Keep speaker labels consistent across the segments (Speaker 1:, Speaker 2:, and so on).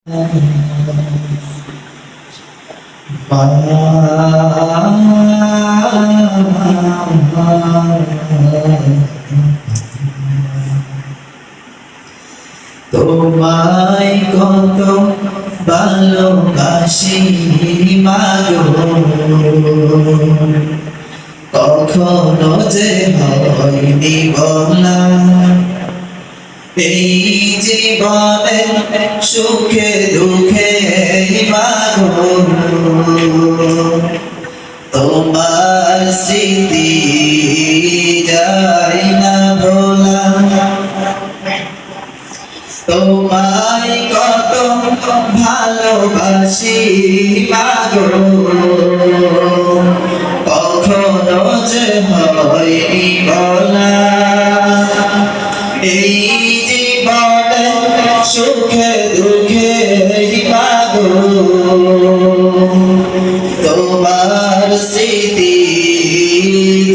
Speaker 1: তোমায় কত ভালোবাসি মাগো, কখনো যে হয়নি বলা এই জীবনে সুখে দুঃখে মাগো, তোমার স্মৃতি যায় না ভোলা। তোমায় কত ভালোবাসি মাগো, কখনো যে হয়নি বলা এই জীবনে সুখে দুঃখে মাগো, তোমার স্মৃতি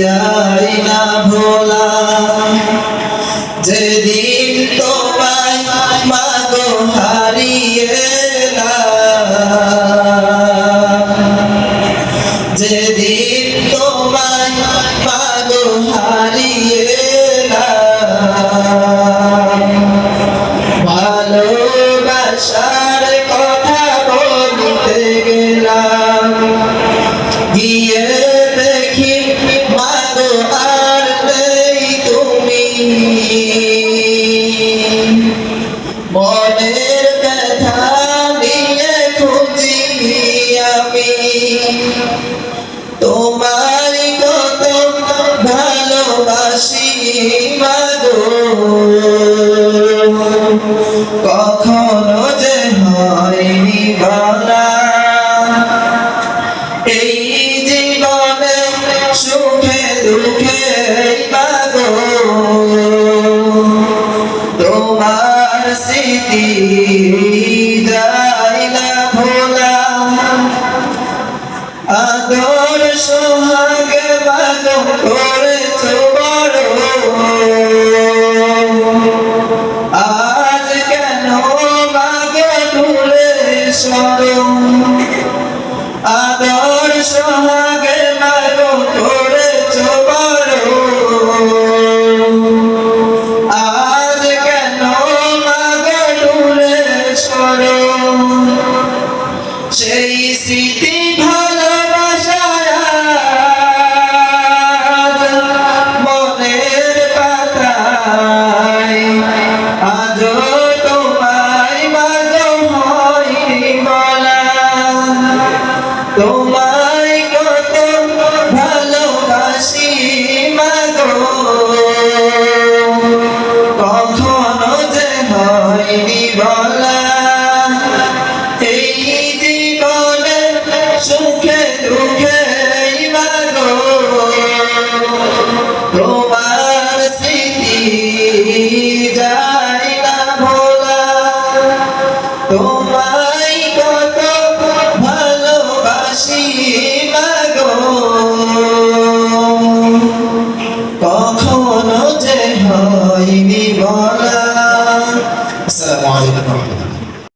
Speaker 1: যায় না ভোলা। যেদিন তোমায় মাগো হারিয়ে যেদিন তোমায় মাগো হারিয়ে ভালোবাসার কথা বলতে গেলাম, গিয়ে দেখি মাগো আর নেই তুমি। মনের ব্যথা নিয়ে খুঁজি আমি তোমায় কত ভালোবাসি মাগো, কখনো যে হয়নি বলা এই জীবনে সুখে দুঃখে মাগো, তোমার স্মৃতি যায় না ভোলা। আদর সোহাগে মাগো করেছো বড়,